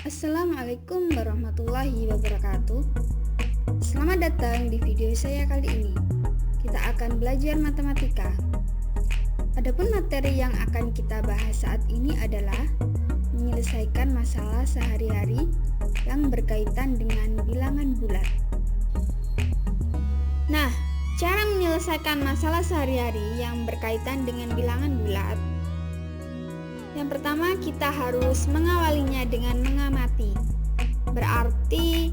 Assalamualaikum warahmatullahi wabarakatuh. Selamat datang di video saya kali ini. Kita akan belajar matematika. Adapun materi yang akan kita bahas saat ini adalah menyelesaikan masalah sehari-hari yang berkaitan dengan bilangan bulat. Nah, cara menyelesaikan masalah sehari-hari yang berkaitan dengan bilangan bulat. Yang pertama, kita harus mengawalinya dengan mengamati. Berarti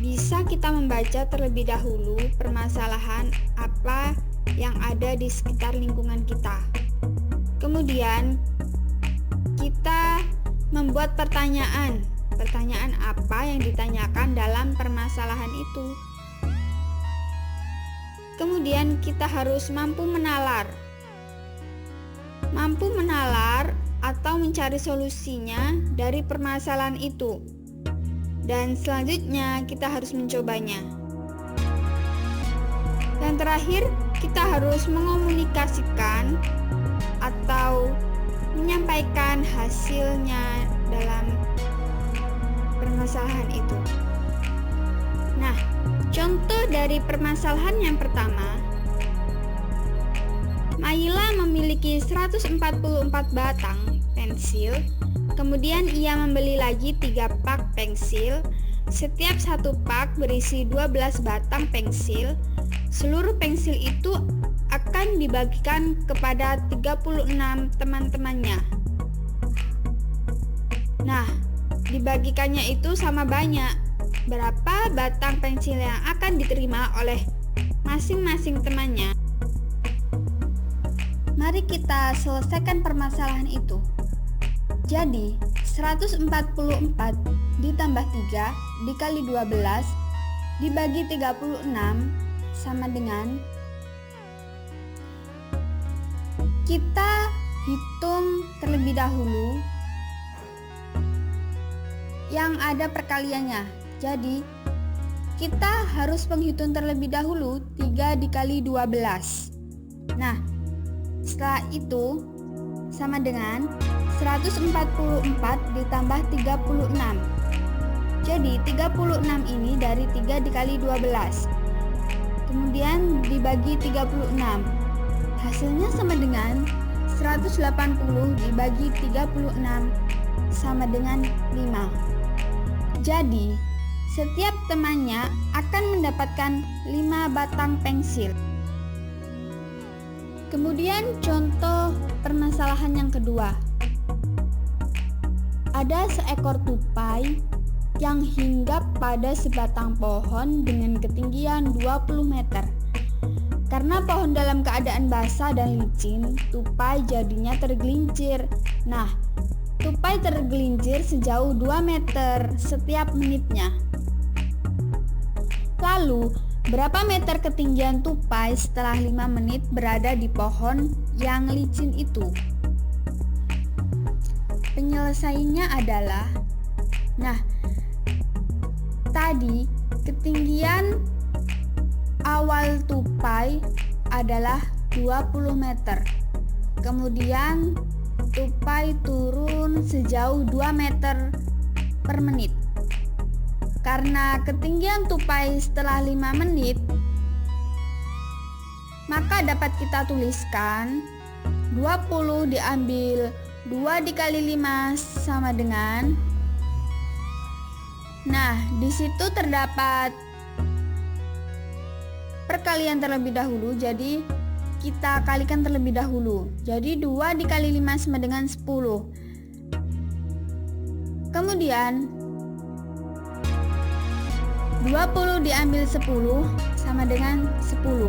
bisa kita membaca terlebih dahulu permasalahan apa yang ada di sekitar lingkungan kita. Kemudian kita membuat pertanyaan apa yang ditanyakan dalam permasalahan itu. Kemudian kita harus mampu menalar atau mencari solusinya dari permasalahan itu. Dan selanjutnya kita harus mencobanya. Dan terakhir, kita harus mengomunikasikan atau menyampaikan hasilnya dalam permasalahan itu. Nah, contoh dari permasalahan yang pertama, Maila memiliki 144 batang pensil, kemudian ia membeli lagi 3 pak pensil. Setiap satu pak berisi 12 batang pensil. Seluruh pensil itu akan dibagikan kepada 36 teman-temannya. Nah, dibagikannya itu sama banyak. Berapa batang pensil yang akan diterima oleh masing-masing temannya? Mari kita selesaikan permasalahan itu. Jadi, 144 ditambah 3 dikali 12 dibagi 36 sama dengan, kita hitung terlebih dahulu yang ada perkaliannya. Jadi, kita harus menghitung terlebih dahulu 3 dikali 12. Nah, setelah itu sama dengan 144 ditambah 36. Jadi 36 ini dari 3 dikali 12. Kemudian dibagi 36. Hasilnya sama dengan 180 dibagi 36 sama dengan 5. Jadi setiap temannya akan mendapatkan 5 batang pensil. Kemudian contoh permasalahan yang kedua. Ada seekor tupai yang hinggap pada sebatang pohon dengan ketinggian 20 meter. Karena pohon dalam keadaan basah dan licin, tupai jadinya tergelincir. Nah, tupai tergelincir sejauh 2 meter setiap menitnya. Lalu, berapa meter ketinggian tupai setelah 5 menit berada di pohon yang licin itu? Penyelesaiannya adalah, tadi ketinggian awal tupai adalah 20 meter. Kemudian tupai turun sejauh 2 meter per menit. Karena ketinggian tupai setelah 5 menit, maka dapat kita tuliskan 20 diambil 2 dikali 5 sama dengan, di situ terdapat perkalian terlebih dahulu, jadi kita kalikan terlebih dahulu. Jadi 2 dikali 5 sama dengan 10. Kemudian 20 diambil 10 sama dengan 10.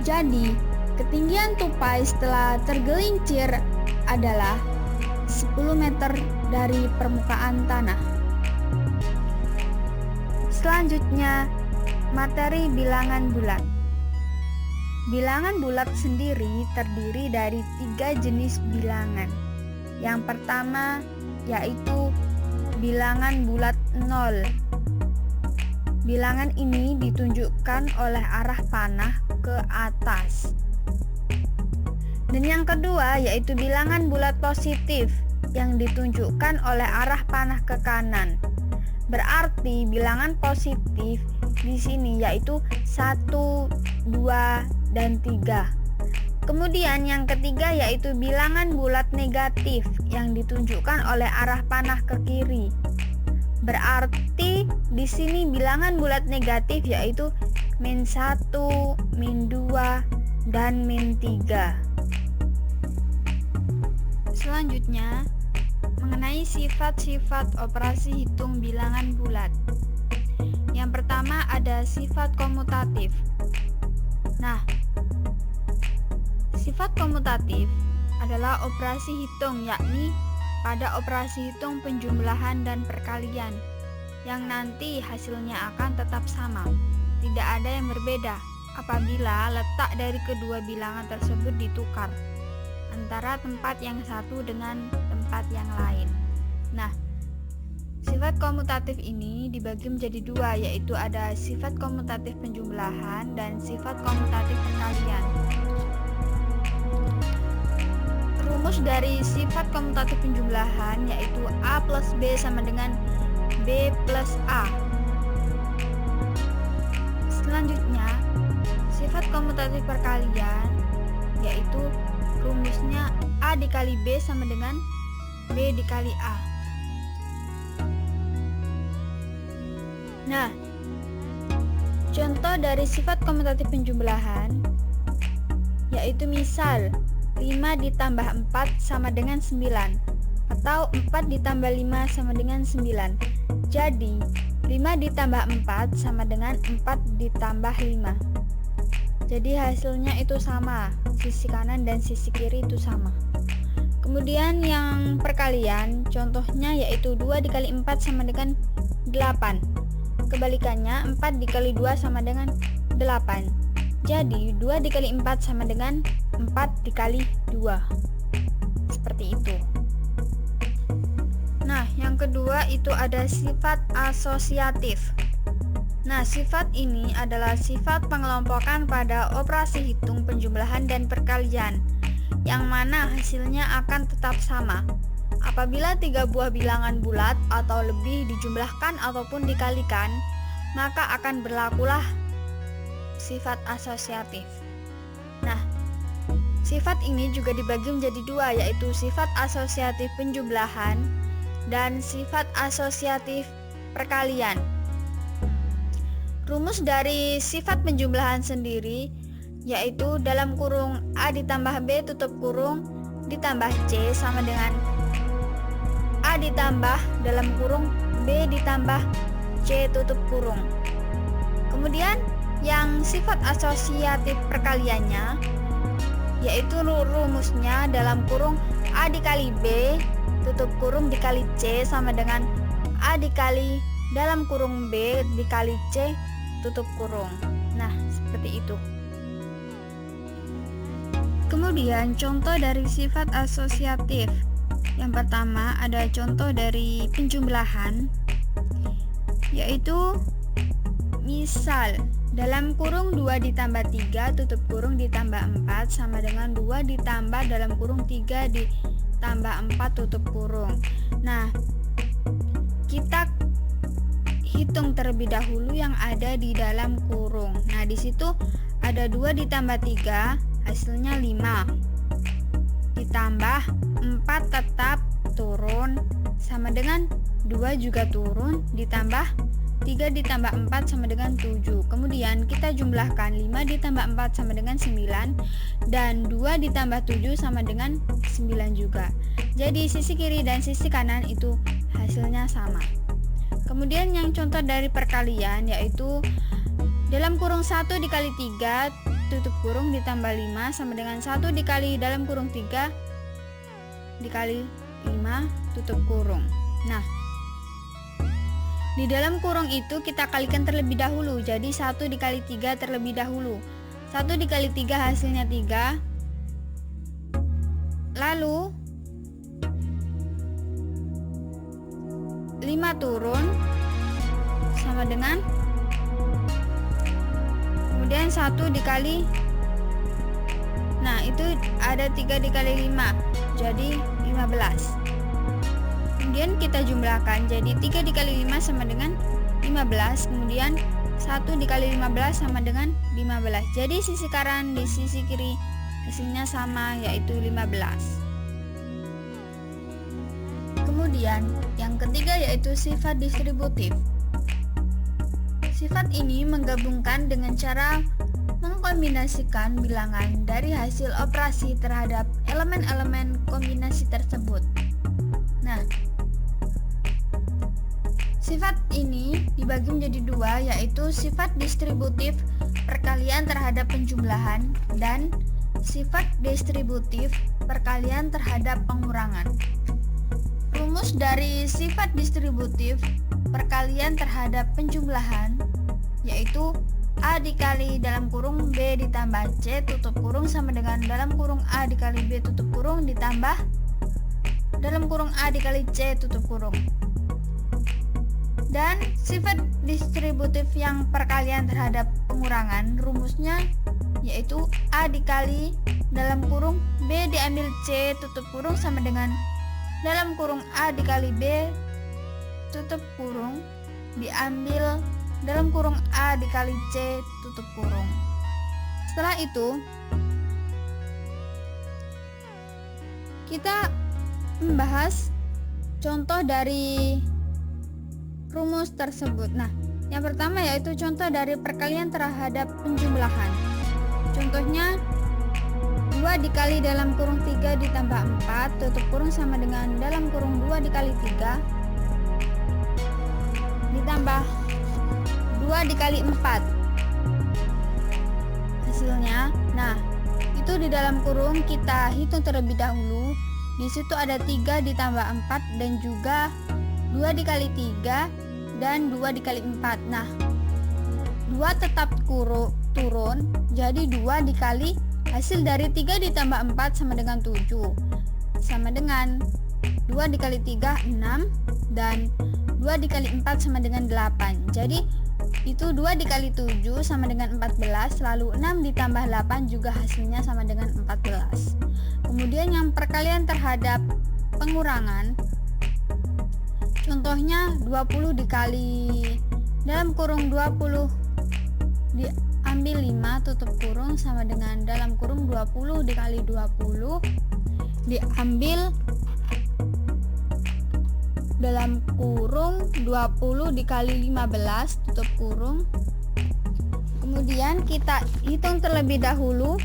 Jadi, ketinggian tupai setelah tergelincir adalah 10 meter dari permukaan tanah. Selanjutnya, materi bilangan bulat. Bilangan bulat sendiri terdiri dari 3 jenis bilangan. Yang pertama yaitu bilangan bulat 0. Bilangan ini ditunjukkan oleh arah panah ke atas. Dan yang kedua yaitu bilangan bulat positif yang ditunjukkan oleh arah panah ke kanan. Berarti bilangan positif di sini yaitu 1, 2, dan 3. Kemudian yang ketiga yaitu bilangan bulat negatif yang ditunjukkan oleh arah panah ke kiri. Berarti di sini bilangan bulat negatif yaitu -1, -2, dan -3. Selanjutnya, mengenai sifat-sifat operasi hitung bilangan bulat. Yang pertama ada sifat komutatif. Nah, sifat komutatif adalah operasi hitung, yakni pada operasi hitung penjumlahan dan perkalian yang nanti hasilnya akan tetap sama. Tidak ada yang berbeda apabila letak dari kedua bilangan tersebut ditukar antara tempat yang satu dengan tempat yang lain. Nah, sifat komutatif ini dibagi menjadi dua, yaitu ada sifat komutatif penjumlahan dan sifat komutatif perkalian. Rumus dari sifat komutatif penjumlahan yaitu A plus B sama dengan B plus A. Selanjutnya, sifat komutatif perkalian yaitu rumusnya A dikali B sama dengan B dikali A. Nah, contoh dari sifat komutatif penjumlahan yaitu misal 5 ditambah 4 sama dengan 9 atau 4 ditambah 5 sama dengan 9. Jadi 5 ditambah 4 sama dengan 4 ditambah 5. Jadi hasilnya itu sama, sisi kanan dan sisi kiri itu sama. Kemudian yang perkalian, contohnya yaitu 2 dikali 4 sama dengan 8. Kebalikannya 4 dikali 2 sama dengan 8. Jadi 2 dikali 4 sama dengan 4 dikali 2. Seperti itu. Nah, yang kedua itu ada sifat asosiatif. Nah, sifat ini adalah sifat pengelompokan pada operasi hitung penjumlahan dan perkalian, yang mana hasilnya akan tetap sama. Apabila 3 buah bilangan bulat atau lebih dijumlahkan ataupun dikalikan, maka akan berlakulah sifat asosiatif. Nah, sifat ini juga dibagi menjadi dua, yaitu sifat asosiatif penjumlahan dan sifat asosiatif perkalian. Rumus dari sifat penjumlahan sendiri yaitu dalam kurung A ditambah B tutup kurung ditambah C sama dengan A ditambah dalam kurung B ditambah C tutup kurung. Kemudian yang sifat asosiatif perkaliannya yaitu rumusnya dalam kurung A dikali B tutup kurung dikali C sama dengan A dikali dalam kurung B dikali C tutup kurung. Nah, seperti itu. Kemudian contoh dari sifat asosiatif. Yang pertama ada contoh dari penjumlahan, yaitu misal dalam kurung 2 ditambah 3 tutup kurung ditambah 4 sama dengan 2 ditambah dalam kurung 3 ditambah 4 tutup kurung. Nah, kita hitung terlebih dahulu yang ada di dalam kurung. Nah, di situ ada 2 ditambah 3 hasilnya 5. Ditambah 4 tetap turun sama dengan 2 juga turun, ditambah 3 ditambah 4 sama dengan 7. Kemudian kita jumlahkan 5 ditambah 4 sama dengan 9 dan 2 ditambah 7 sama dengan 9 juga. Jadi sisi kiri dan sisi kanan itu hasilnya sama. Kemudian yang contoh dari perkalian yaitu dalam kurung 1 dikali 3 tutup kurung ditambah 5 sama dengan 1 dikali dalam kurung 3 dikali 5 tutup kurung. Nah, di dalam kurung itu kita kalikan terlebih dahulu. Jadi 1 dikali 3 terlebih dahulu. 1 dikali 3 hasilnya 3. Lalu 5 turun sama dengan, kemudian 1 dikali Nah, itu ada 3 dikali 5, jadi 15. Kemudian kita jumlahkan, jadi 3 dikali 5 sama dengan 15. Kemudian 1 dikali 15 sama dengan 15. Jadi sisi kanan di sisi kiri hasilnya sama, yaitu 15. Kemudian yang ketiga yaitu sifat distributif. Sifat ini menggabungkan dengan cara mengkombinasikan bilangan dari hasil operasi terhadap elemen-elemen kombinasi tersebut. Nah, sifat ini dibagi menjadi dua, yaitu sifat distributif perkalian terhadap penjumlahan dan sifat distributif perkalian terhadap pengurangan. Rumus dari sifat distributif perkalian terhadap penjumlahan yaitu A dikali dalam kurung B ditambah C tutup kurung sama dengan dalam kurung A dikali B tutup kurung ditambah dalam kurung A dikali C tutup kurung. Dan sifat distributif yang perkalian terhadap pengurangan rumusnya yaitu A dikali dalam kurung B diambil C tutup kurung sama dengan dalam kurung A dikali B tutup kurung diambil dalam kurung A dikali C tutup kurung. Setelah itu kita membahas contoh dari rumus tersebut. Nah, yang pertama yaitu contoh dari perkalian terhadap penjumlahan. Contohnya 2 dikali dalam kurung 3 ditambah 4 tutup kurung sama dengan dalam kurung 2 dikali 3 ditambah 2 dikali 4 hasilnya. Nah, itu di dalam kurung kita hitung terlebih dahulu. Di situ ada 3 ditambah 4 dan juga 2 dikali 3 dan 2 dikali 4. Nah, 2 tetap turun, jadi 2 dikali hasil dari 3 ditambah 4 sama dengan 7, sama dengan 2 dikali 3 6 dan 2 dikali 4 sama dengan 8. Jadi itu 2 dikali 7 sama dengan 14, lalu 6 ditambah 8 juga hasilnya sama dengan 14. Kemudian yang perkalian terhadap pengurangan, contohnya 20 dikali dalam kurung 20 diambil 5 tutup kurung sama dengan dalam kurung 20 dikali 20 diambil dalam kurung 20 dikali 15 tutup kurung. Kemudian kita hitung terlebih dahulu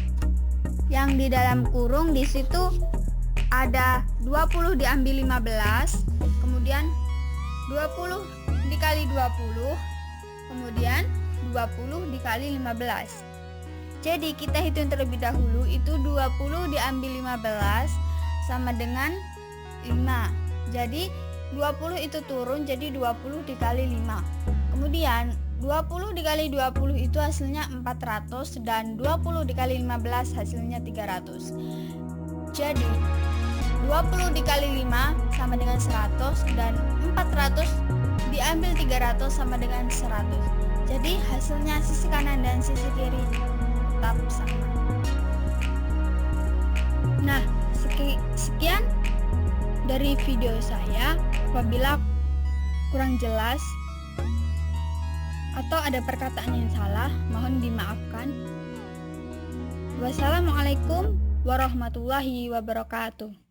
yang di dalam kurung. Di situ ada 20 diambil 15, kemudian 20 dikali 20, kemudian 20 dikali 15. Jadi kita hitung terlebih dahulu, itu 20 diambil 15 sama dengan 5. Jadi 20 itu turun jadi 20 dikali 5. Kemudian 20 dikali 20 itu hasilnya 400 dan 20 dikali 15 hasilnya 300. Jadi 20 dikali 5 sama dengan 100 dan 400 diambil 300 sama dengan 100. Jadi hasilnya sisi kanan dan sisi kiri tetap sama. Nah, sekian dari video saya. Apabila kurang jelas atau ada perkataan yang salah, mohon dimaafkan. Wassalamualaikum warahmatullahi wabarakatuh.